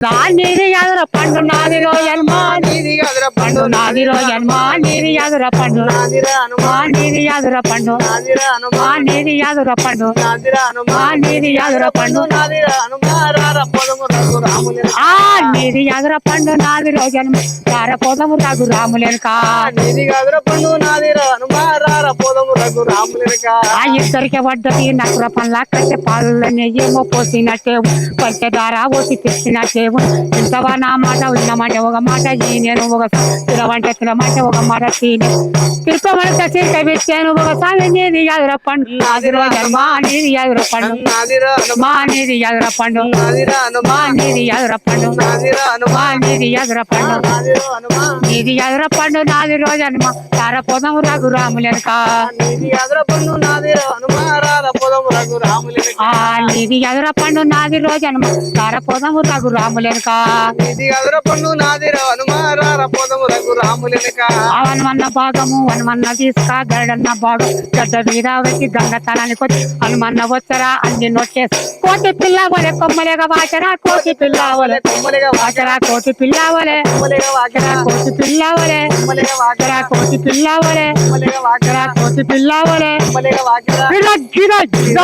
నీది యాదుర పండు నాది రోజన్మా నీది యాదుర పండు నాది రోజన్మా నీది యాదుర పండు నాదిరా హనుమా నీది యాదుర పండు నాదిరా హనుమా నీది యాదుర పండు నాదిరా హనుమా నీది యాదుర పండు నాదిరా హనుమా రార పోదము రఘు రాములెనక నీది యాదుర పండు నాది రోజన్మా రార పోదము రఘు రాములెనక నీది యాదుర పండు నాదిరా హనుమా రార పోదము రఘు రాములెనక ఇద్దరికి పడ్డది నకుర పండ్ల కట్టె పాలనే ఏమో పోసినట్టే పంచదార పోసి తెచ్చినట్టే ఇంతవా నా మాట విన్నమాట ఒక మాట నేను ఒక తినమంటే తినమంటే ఒక మాట తిరుపమంటే చిరుక పెట్టాను ఒకసారి నీది యాదుర పండు నాది రోజన్మా నీది యాదుర పండు మా నీది యాదుర పండు మా నీది యాదుర పండు మా నీది యాదుర పండు నీది యాదుర పండు నాది రోజన్మా తారపోదము రఘు రాములెనక నీది యాదుర పండు నాది హనుమా రారపోదము రఘు రాములెనక నీది యాదుర పండు నాది రోజన్మా తారపోదము రఘు రాములెనక నీది యాదుర పండు నాది హనుమా రారపోదము రఘు రాములెనక హనుమన్న భాగము హనుమన్న తీసుక గరడన్న భాగం గడ్డ మీద వచ్చి గంగతనానికి వచ్చి హనుమన్న వచ్చరా అన్ని నొట్టేసి కోటి పిల్ల వలె కొమ్మలేగా వాచరా కోటి పిల్ల వలె కొమ్మలేగా వాచరా కోటి పిల్ల వలె కొమ్మలేగా వాచరా కోటి పిల్ల వలె కొమ్మలేగా వాచరా కోటి పిల్ల వలె కొమ్మలేగా వాచరా కోటి పిల్ల వలె కొమ్మలేగా వాచరా గిర గిర గిర